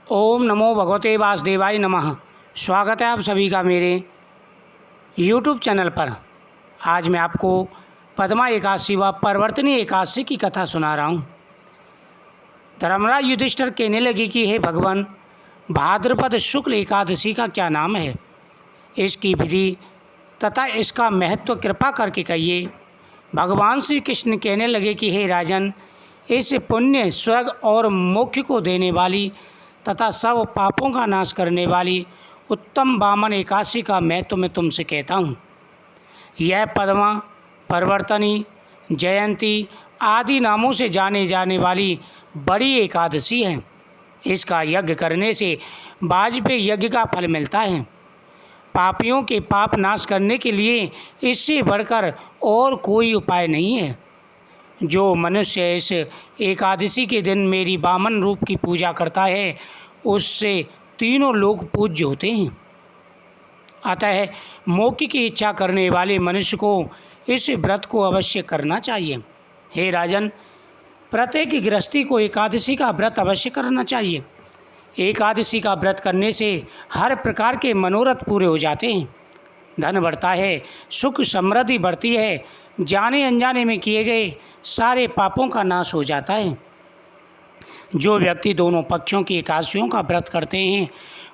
ओम नमो भगवते वासुदेवाय नमः। स्वागत है आप सभी का मेरे YouTube चैनल पर। आज मैं आपको पद्मा एकादशी व परिवर्तनी एकादशी की कथा सुना रहा हूँ। धर्मराज युधिष्ठिर कहने लगे कि हे भगवान, भाद्रपद शुक्ल एकादशी का क्या नाम है, इसकी विधि तथा इसका महत्व कृपा करके कहिए। भगवान श्री कृष्ण कहने लगे कि हे राजन, इस पुण्य स्वर्ग और मोक्ष को देने वाली तथा सब पापों का नाश करने वाली उत्तम वामन एकादशी का महत्व मैं तुमसे कहता हूँ। यह पद्मा, परिवर्तनी, जयंती आदि नामों से जाने जाने वाली बड़ी एकादशी है। इसका यज्ञ करने से वाजपेयी यज्ञ का फल मिलता है। पापियों के पाप नाश करने के लिए इससे बढ़कर और कोई उपाय नहीं है। जो मनुष्य इस एकादशी के दिन मेरी वामन रूप की पूजा करता है, उससे तीनों लोग पूज्य होते हैं। अतः मोक्ष की इच्छा करने वाले मनुष्य को इस व्रत को अवश्य करना चाहिए। हे राजन, प्रत्येक गृहस्थी को एकादशी का व्रत अवश्य करना चाहिए। एकादशी का व्रत करने से हर प्रकार के मनोरथ पूरे हो जाते हैं। धन बढ़ता है, सुख समृद्धि बढ़ती है, जाने अनजाने में किए गए सारे पापों का नाश हो जाता है। जो व्यक्ति दोनों पक्षों की एकादशियों का व्रत करते हैं,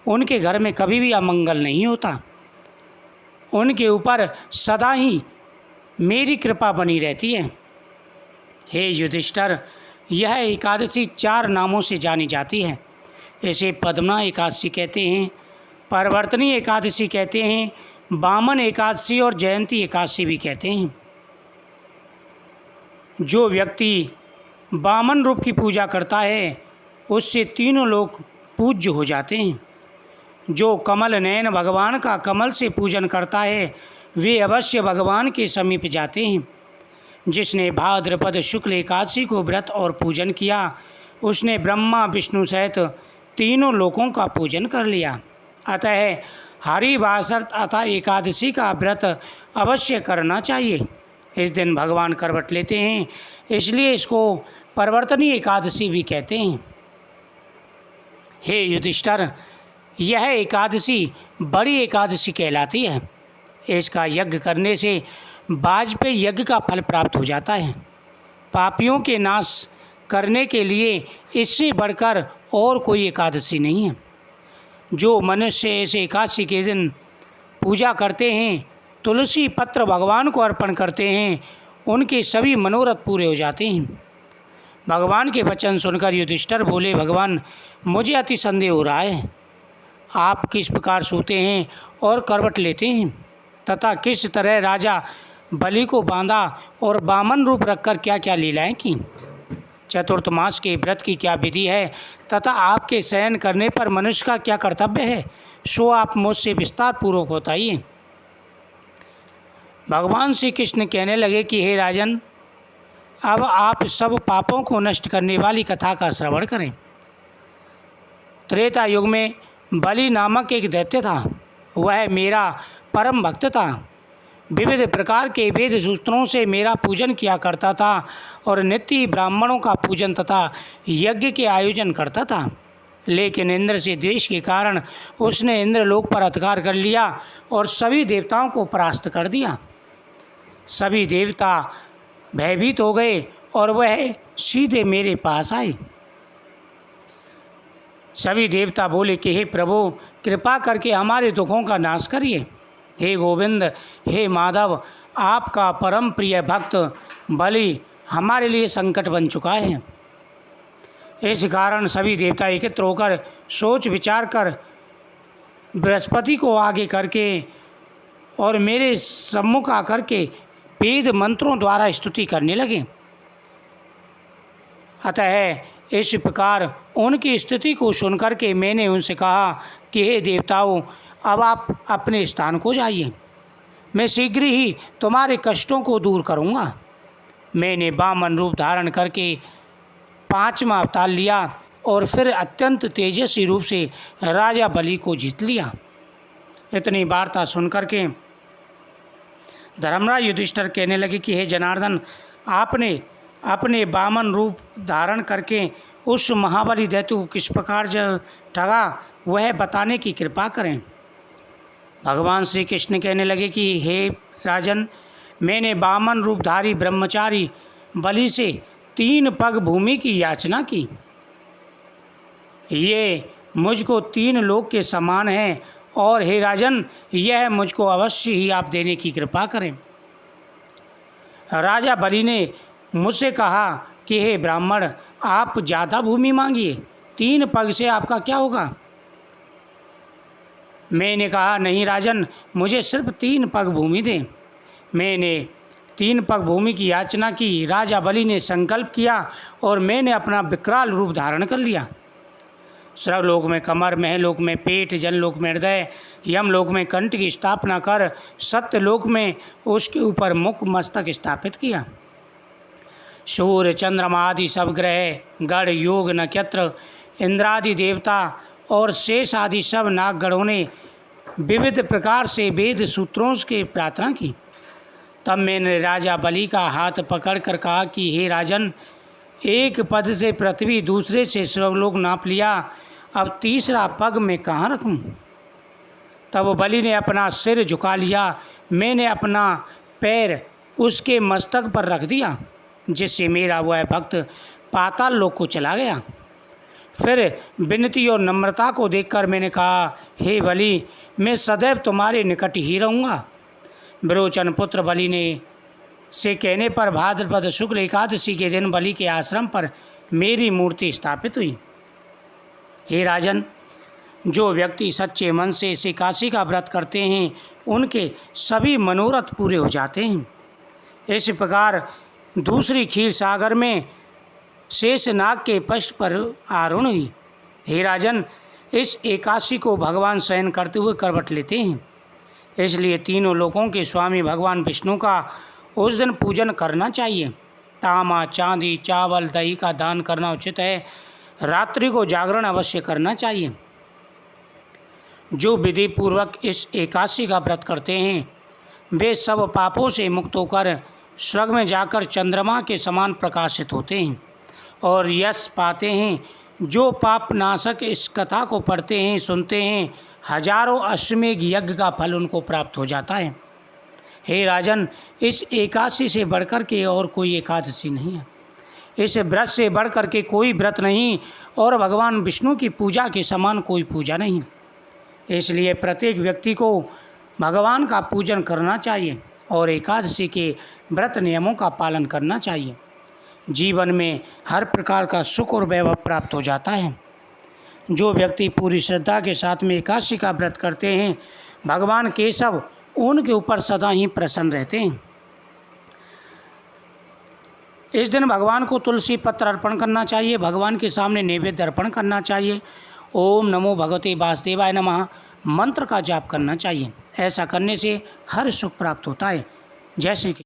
उनके घर में कभी भी अमंगल नहीं होता। उनके ऊपर सदा ही मेरी कृपा बनी रहती है। हे युधिष्ठिर, यह एकादशी 4 नामों से जानी जाती है। इसे पद्मा एकादशी कहते हैं, परिवर्तनी एकादशी कहते हैं, वामन एकादशी और जयंती एकादशी भी कहते हैं। जो व्यक्ति वामन रूप की पूजा करता है, उससे तीनों लोग पूज्य हो जाते हैं। जो कमल नयन भगवान का कमल से पूजन करता है, वे अवश्य भगवान के समीप जाते हैं। जिसने भाद्रपद शुक्ल एकादशी को व्रत और पूजन किया, उसने ब्रह्मा विष्णु सहित तीनों लोकों का पूजन कर लिया। अतः हरिवासर तथा एकादशी का व्रत अवश्य करना चाहिए। इस दिन भगवान करवट लेते हैं, इसलिए इसको परिवर्तनी एकादशी भी कहते हैं। हे युधिष्ठिर, यह एकादशी बड़ी एकादशी कहलाती है। इसका यज्ञ करने से वाजपेयी यज्ञ का फल प्राप्त हो जाता है। पापियों के नाश करने के लिए इससे बढ़कर और कोई एकादशी नहीं है। जो मनुष्य इस एकादशी के दिन पूजा करते हैं, तुलसी पत्र भगवान को अर्पण करते हैं, उनके सभी मनोरथ पूरे हो जाते हैं। भगवान के वचन सुनकर युधिष्ठिर बोले, भगवान, मुझे अति संदेह हो रहा है। आप किस प्रकार सोते हैं और करवट लेते हैं तथा किस तरह राजा बलि को बांधा और वामन रूप रखकर क्या क्या लीलाएं की। चतुर्थ मास के व्रत की क्या विधि है तथा आपके शयन करने पर मनुष्य का क्या कर्तव्य है, सो आप मुझसे विस्तार पूर्वक बताइए। भगवान श्री कृष्ण कहने लगे कि हे राजन, अब आप सब पापों को नष्ट करने वाली कथा का श्रवण करें। त्रेता युग में बलि नामक एक दैत्य था। वह मेरा परम भक्त था। विविध प्रकार के वेद सूत्रों से मेरा पूजन किया करता था और नित्य ब्राह्मणों का पूजन तथा यज्ञ के आयोजन करता था। लेकिन इंद्र से द्वेष के कारण उसने इंद्रलोक पर अधिकार कर लिया और सभी देवताओं को परास्त कर दिया। सभी देवता भयभीत हो गए और वह सीधे मेरे पास आए। सभी देवता बोले कि हे प्रभु, कृपा करके हमारे दुखों का नाश करिए। हे गोविंद, हे माधव, आपका परम प्रिय भक्त बलि हमारे लिए संकट बन चुका है। इस कारण सभी देवता एकत्र होकर सोच विचार कर बृहस्पति को आगे करके और मेरे सम्मुख आकर के वेद मंत्रों द्वारा स्तुति करने लगे। अतः इस प्रकार उनकी स्तुति को सुनकर के मैंने उनसे कहा कि हे देवताओं, अब आप अपने स्थान को जाइए। मैं शीघ्र ही तुम्हारे कष्टों को दूर करूँगा। मैंने वामन रूप धारण करके 5वां अवतार लिया और फिर अत्यंत तेजस्वी रूप से राजा बलि को जीत लिया। इतनी वार्ता सुनकर के धर्मराज युधिष्ठिर कहने लगे कि हे जनार्दन, आपने अपने वामन रूप धारण करके उस महाबली दैत्य को किस प्रकार जो ठगा वह बताने की कृपा करें। भगवान श्री कृष्ण कहने लगे कि हे राजन, मैंने वामन रूपधारी ब्रह्मचारी बलि से 3 पग भूमि की याचना की। ये मुझको 3 लोक के समान है और हे राजन, यह मुझको अवश्य ही आप देने की कृपा करें। राजा बलि ने मुझसे कहा कि हे ब्राह्मण, आप ज़्यादा भूमि मांगिए, 3 पग से आपका क्या होगा। मैंने कहा नहीं राजन, मुझे सिर्फ 3 पग भूमि दें। मैंने 3 पग भूमि की याचना की। राजा बलि ने संकल्प किया और मैंने अपना विकराल रूप धारण कर लिया। सर्वलोक में कमर, महलोक में पेट, जनलोक में हृदय, यमलोक में कंठ की स्थापना कर सत्यलोक में उसके ऊपर मुख मस्तक स्थापित किया। सूर्य, चंद्रमा आदि सब ग्रह, गण, योग, नक्षत्र, इंद्रादि देवता और शेष आदि सब नागगणों ने विविध प्रकार से वेद सूत्रों के प्रार्थना की। तब मैंने राजा बलि का हाथ पकड़कर कहा कि हे राजन, एक पद से पृथ्वी, दूसरे से स्वर्गलोक नाप लिया, अब तीसरा पग मैं कहाँ रखूं। तब बलि ने अपना सिर झुका लिया। मैंने अपना पैर उसके मस्तक पर रख दिया, जिससे मेरा वह भक्त पाताल लोक को चला गया। फिर विनती और नम्रता को देखकर मैंने कहा, हे बलि, मैं सदैव तुम्हारे निकट ही रहूँगा। विरोचन पुत्र बलि ने से कहने पर भाद्रपद शुक्ल एकादशी के दिन बलि के आश्रम पर मेरी मूर्ति स्थापित हुई। हे राजन, जो व्यक्ति सच्चे मन से इस एकादशी का व्रत करते हैं, उनके सभी मनोरथ पूरे हो जाते हैं। इस प्रकार दूसरी क्षीर सागर में शेषनाग के पृष्ठ पर आरूढ़ हुई। हे राजन, इस एकादशी को भगवान शयन करते हुए करवट लेते हैं, इसलिए तीनों लोकों के स्वामी भगवान विष्णु का उस दिन पूजन करना चाहिए। तांबा, चांदी, चावल, दही का दान करना उचित है। रात्रि को जागरण अवश्य करना चाहिए। जो विधि पूर्वक इस एकादशी का व्रत करते हैं, वे सब पापों से मुक्त होकर स्वर्ग में जाकर चंद्रमा के समान प्रकाशित होते हैं और यश पाते हैं। जो पाप नाशक इस कथा को पढ़ते हैं, सुनते हैं, हजारों अश्वमेघ यज्ञ का फल उनको प्राप्त हो जाता है। हे राजन, इस एकादशी से बढ़कर के और कोई एकादशी नहीं है। इस व्रत से बढ़कर के कोई व्रत नहीं और भगवान विष्णु की पूजा के समान कोई पूजा नहीं। इसलिए प्रत्येक व्यक्ति को भगवान का पूजन करना चाहिए और एकादशी के व्रत नियमों का पालन करना चाहिए। जीवन में हर प्रकार का सुख और वैभव प्राप्त हो जाता है। जो व्यक्ति पूरी श्रद्धा के साथ में एकादशी का व्रत करते हैं, भगवान केशव उनके ऊपर सदा ही प्रसन्न रहते हैं। इस दिन भगवान को तुलसी पत्र अर्पण करना चाहिए। भगवान के सामने नैवेद्य अर्पण करना चाहिए। ओम नमो भगवते वासुदेवाय नमः मंत्र का जाप करना चाहिए। ऐसा करने से हर सुख प्राप्त होता है। जय श्री कृष्ण।